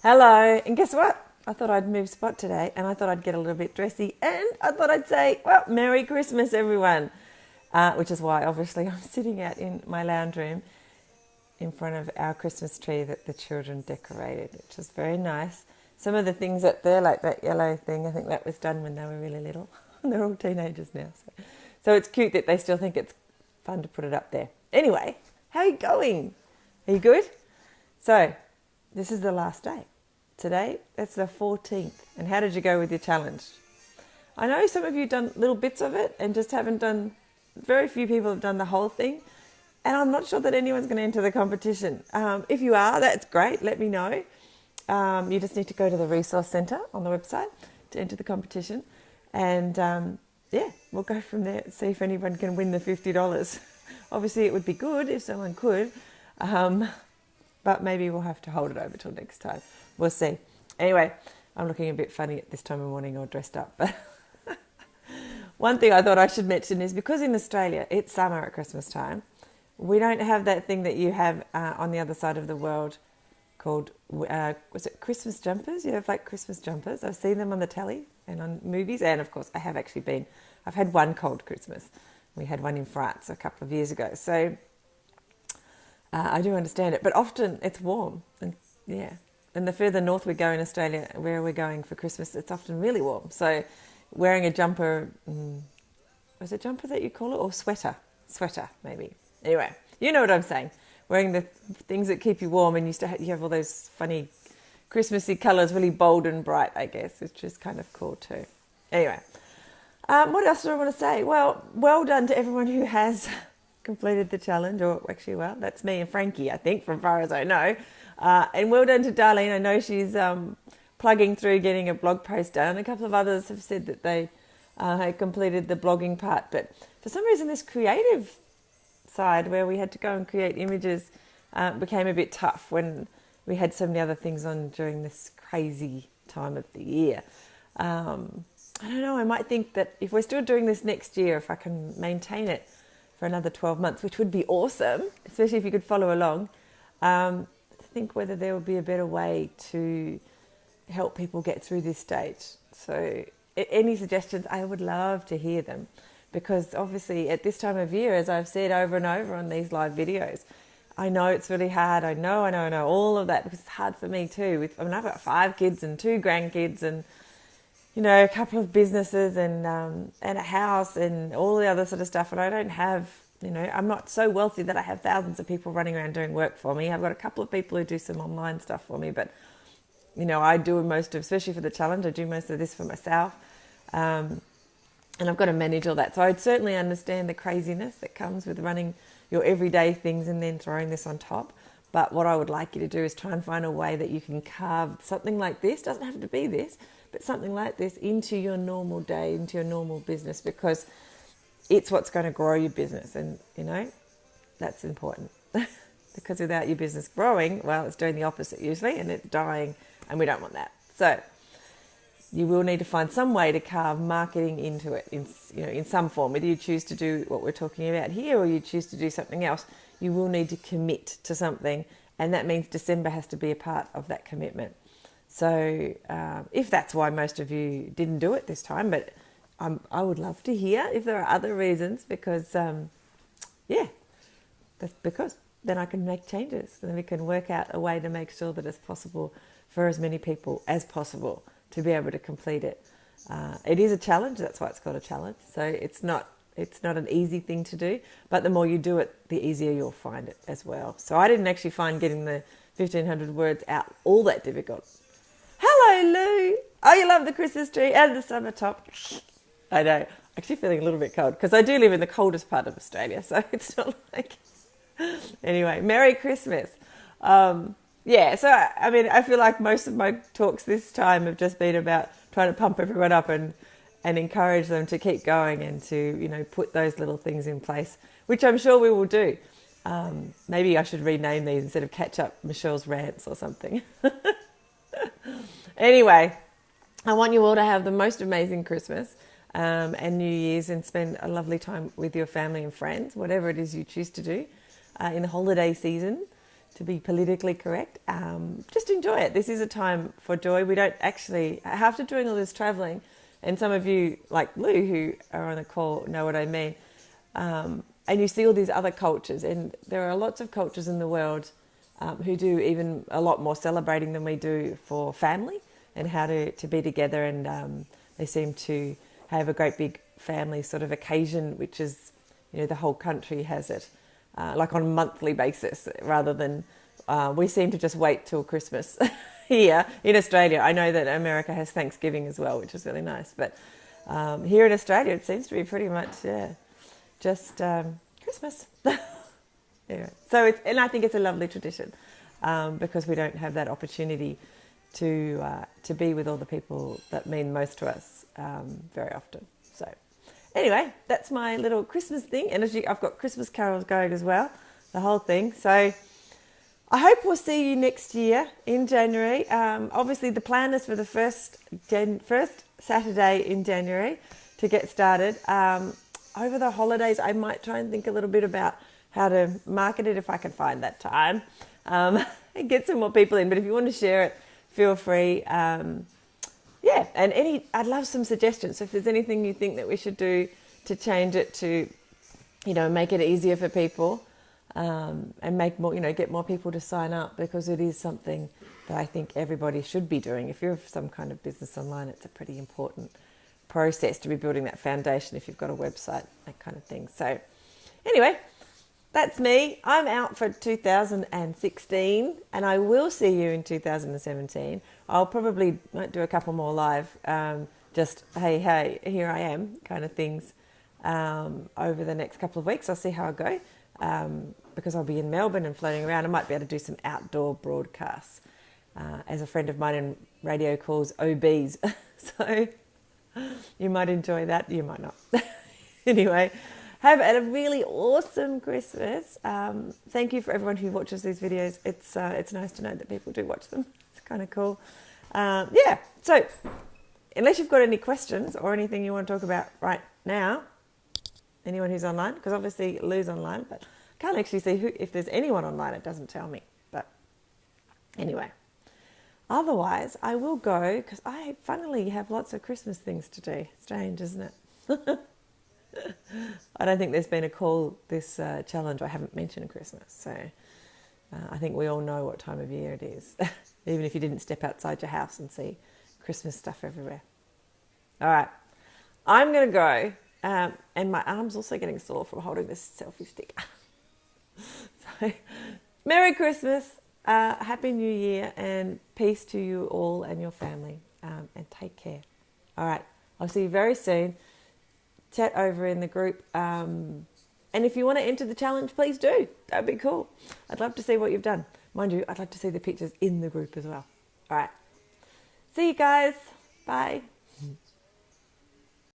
Hello, and guess what? I thought I'd move spot today and I thought I'd get a little bit dressy and I thought I'd say, well, Merry Christmas, everyone. Which is why, obviously, I'm sitting out in my lounge room in front of our Christmas tree that the children decorated, which is very nice. Some of the things up there, like that yellow thing, I think that was done when they were really little. They're all teenagers now. So it's cute that they still think it's fun to put it up there. Anyway, how are you going? Are you good? So, this is the last day. Today, that's the 14th. And how did you go with your challenge? I know some of you have done little bits of it and just haven't done, very few people have done the whole thing. And I'm not sure that anyone's going to enter the competition. If you are, that's great. Let me know. You just need to go to the resource centre on the website to enter the competition. And we'll go from there, see if anyone can win the $50. Obviously, it would be good if someone could. But maybe we'll have to hold it over till next time. We'll see. Anyway, I'm looking a bit funny at this time of morning all dressed up. But one thing I thought I should mention is because in Australia it's summer at Christmas time, we don't have that thing that you have on the other side of the world called, was it Christmas jumpers? You have like Christmas jumpers. I've seen them on the telly and on movies. And of course, I've had one cold Christmas. We had one in France a couple of years ago. So I do understand it, but often it's warm, and the further north we go in Australia, where we're going for Christmas, it's often really warm. So wearing a jumper, was it jumper that you call it, or sweater maybe. Anyway, you know what I'm saying. Wearing the things that keep you warm, and you have all those funny Christmassy colours, really bold and bright, I guess, which is kind of cool too. Anyway, what else do I want to say? Well done to everyone who has completed the challenge, or actually, well, that's me and Frankie, I think, from far as I know. And well done to Darlene. I know she's plugging through getting a blog post done. A couple of others have said that they had completed the blogging part, but for some reason this creative side where we had to go and create images became a bit tough when we had so many other things on during this crazy time of the year. I don't know, I might think that if we're still doing this next year, if I can maintain it for another 12 months, which would be awesome, especially if you could follow along. I think whether there would be a better way to help people get through this stage. So any suggestions, I would love to hear them, because obviously at this time of year, as I've said over and over on these live videos, I know it's really hard. I know all of that, because it's hard for me too. I've got 5 kids and 2 grandkids and a couple of businesses and a house and all the other sort of stuff. And I don't have, I'm not so wealthy that I have thousands of people running around doing work for me. I've got a couple of people who do some online stuff for me, but, I do most of, especially for the challenge, I do most of this for myself. And I've got to manage all that. So I'd certainly understand the craziness that comes with running your everyday things and then throwing this on top. But what I would like you to do is try and find a way that you can carve something like this. Doesn't have to be this, but something like this into your normal day, into your normal business, because it's what's going to grow your business. And, that's important because without your business growing, well, it's doing the opposite usually and it's dying, and we don't want that. So you will need to find some way to carve marketing into it in some form. Whether you choose to do what we're talking about here or you choose to do something else, you will need to commit to something. And that means December has to be a part of that commitment. So if that's why most of you didn't do it this time, but I would love to hear if there are other reasons, because, that's because then I can make changes and then we can work out a way to make sure that it's possible for as many people as possible to be able to complete it. It is a challenge, that's why it's called a challenge. So it's not an easy thing to do, but the more you do it, the easier you'll find it as well. So I didn't actually find getting the 1,500 words out all that difficult. Hello, Lou. Oh, you love the Christmas tree and the summer top. I know. Actually feeling a little bit cold because I do live in the coldest part of Australia, so it's not like... Anyway, Merry Christmas. So I feel like most of my talks this time have just been about trying to pump everyone up and encourage them to keep going and to, put those little things in place, which I'm sure we will do. Maybe I should rename these instead of Catch Up Michelle's Rants or something. Anyway, I want you all to have the most amazing Christmas and New Year's and spend a lovely time with your family and friends, whatever it is you choose to do in the holiday season. to be politically correct. Just enjoy it. This is a time for joy. We don't actually, after doing all this traveling, and some of you, like Lou, who are on the call, know what I mean. And you see all these other cultures, and there are lots of cultures in the world who do even a lot more celebrating than we do for family and how to be together. And they seem to have a great big family sort of occasion, which is, the whole country has it, like on a monthly basis, rather than we seem to just wait till Christmas here in Australia. I know that America has Thanksgiving as well, which is really nice. But here in Australia, it seems to be pretty much, just Christmas. Anyway, and I think it's a lovely tradition because we don't have that opportunity to be with all the people that mean most to us very often. So anyway, that's my little Christmas thing. And I've got Christmas carols going as well, the whole thing. So I hope we'll see you next year in January. Obviously, the plan is for the first Saturday in January to get started. Over the holidays, I might try and think a little bit about how to market it if I can find that time and get some more people in. But if you want to share it, feel free. And I'd love some suggestions. So if there's anything you think that we should do to change it to, make it easier for people and make more, get more people to sign up, because it is something that I think everybody should be doing. If you're some kind of business online, it's a pretty important process to be building that foundation if you've got a website, that kind of thing. So anyway, that's me. I'm out for 2016 and I will see you in 2017. I'll probably might do a couple more live, just hey, here I am kind of things over the next couple of weeks. I'll see how I go because I'll be in Melbourne and floating around. I might be able to do some outdoor broadcasts as a friend of mine in radio calls OBs. So you might enjoy that, you might not. Anyway, have a really awesome Christmas. Thank you for everyone who watches these videos. It's nice to know that people do watch them. It's kind of cool. So unless you've got any questions or anything you want to talk about right now, anyone who's online, because obviously Lou's online, but I can't actually see if there's anyone online. It doesn't tell me. But anyway. Otherwise, I will go because I funnily have lots of Christmas things to do. Strange, isn't it? I don't think there's been a call this challenge I haven't mentioned Christmas. So I think we all know what time of year it is, even if you didn't step outside your house and see Christmas stuff everywhere. All right, I'm going to go. And my arm's also getting sore from holding this selfie stick. So, Merry Christmas. Happy New Year and peace to you all and your family, and take care. All right, I'll see you very soon. Chat over in the group, and if you want to enter the challenge, please do. That'd be cool. I'd love to see what you've done. Mind you, I'd like to see the pictures in the group as well. All right, see you guys. Bye.